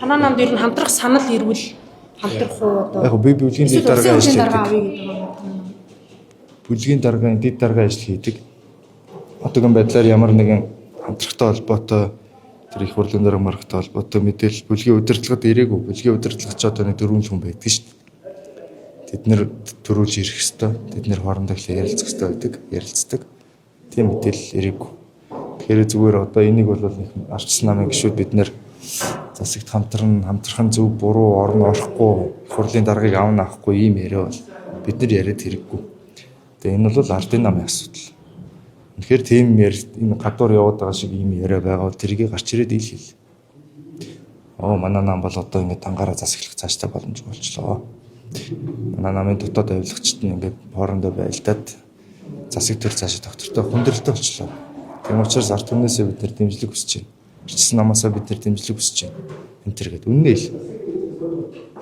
Танаа намд ер нь хамтрах санал ирвэл хамтрах уу одоо. Яг би бүлгийн дэд дарга ажил хийдэг. Бүлгийн даргын дэд дарга ажил хийдэг. Одоогийн байдлаар ямар нэгэн хамтрахтай холбоотой тэр их хурлын дарга маргатай холбоотой мэдээлэл бүлгийн удирдлагад ирээгүй. Бүлгийн удирдлагч одоо нэг 4 хүн байдаг шүү дээ. Тэд нэр төрүүлж ирэх ёстой. Тэд нэр хоорондоо ярилцах ёстой байдаг. Ярилцдаг. Тийм мэдээлэл ирээгүй. Тэгэхээр зүгээр одоо энийг бол нэг арчсан намын гишүүд бид нэр засагт хамтрах зөв буруу орно орохгүй их хурлын даргаыг авна авахгүй ийм яриа бол бид нар яриад хэрэггүй. Тэгээ энэ бол ардын намын асуудал. Үнэхээр тийм энэ гадуур яваад байгаа шиг ийм яриа байгаа бол тэрийг гарч ирээд ийл. Манай нам бол одоо ингэ тангаараа засаглах цааштай боломжгүй болчлоо. Манай намын дотоод авилгачд нь ингэ хоорондоо байлдаад засаг төр цаашаа доктортой хүндрэлтэй болчлоо. Тийм учраас ард түмнээсээ бид нар дэмжлэг хүсэж байна. Арчсан намаасаа бид нар дэмжлэг хүсэж байна. Энэ төр гээд үнэн л.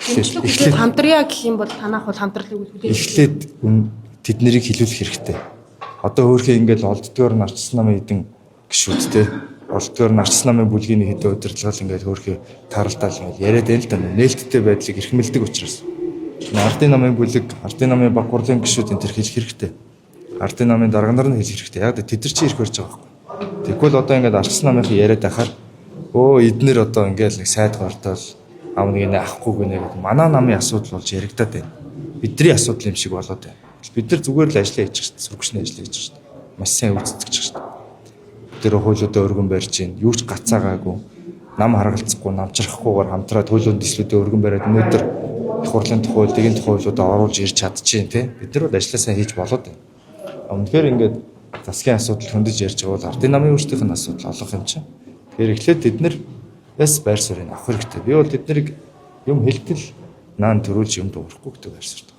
Эхлээд хамтрая гэх юм бол танах бол хамтралыг үлдээ. Эхлээд тэд нарыг хилүүлэх хэрэгтэй. Одоо хөөрхөө ингээд олддгоор нь арчсан намын хэдэн гişүүдтэй олддгоор нь арчсан намын бүлгийн хэдэн удирдлагал ингээд хөөрхөө таралдаал ингээд яриад байл та нээлттэй байдлыг эрхмэлдэг учраас. Ардын намын бүлэг, ардын намын баг хурлын гişүүд энэ төр хэлэх хэрэгтэй. Ардын намын дарга нар нь хэлэх хэрэгтэй. Яг тэд нар чи ирэх барьж байгаа байхгүй. Тэгвэл одоо ингээд арчсан намынхаа яриад ахаар эднэр одоо ингээд нэг сайд гортол ав нэг нэ ахгүй гэнэ гэдэг манай намын асуудал болж яригадаад байна. Бидний асуудал юм шиг болоод байна. Бид нар зүгээр л ажиллаа хийж байгаа шүү дээ. Сүргшний ажиллаа хийж байгаа шүү дээ. Маш сайн үздэг шүү дээ. Тэр хуулиудаа өргөн барьж байна. Юу ч гацаагаагүй. Нам харгалцахгүй, намчрахгүйгээр хамтраад хуулиуд дэслүүдээ өргөн бариад өнөөдөр их хурлын тухай, дэгийн тухайлуудаа оруулж ирж чадчихээн тий. Бид нар бол ажиллаа сайн хийж болоод байна. Үнэхээр ингээд засгийн асуудал хөндөж ярьж байгаа бол ардын намын өөрсдийнх нь асуудал олох юм чинь. Тэгэхээр эхлээд бид нар бас байр суурийг авах хэрэгтэй. Би бол тэднийг юм хэлтэл наан төрүүлж юм дуурахгүй гэдэг байр суурь.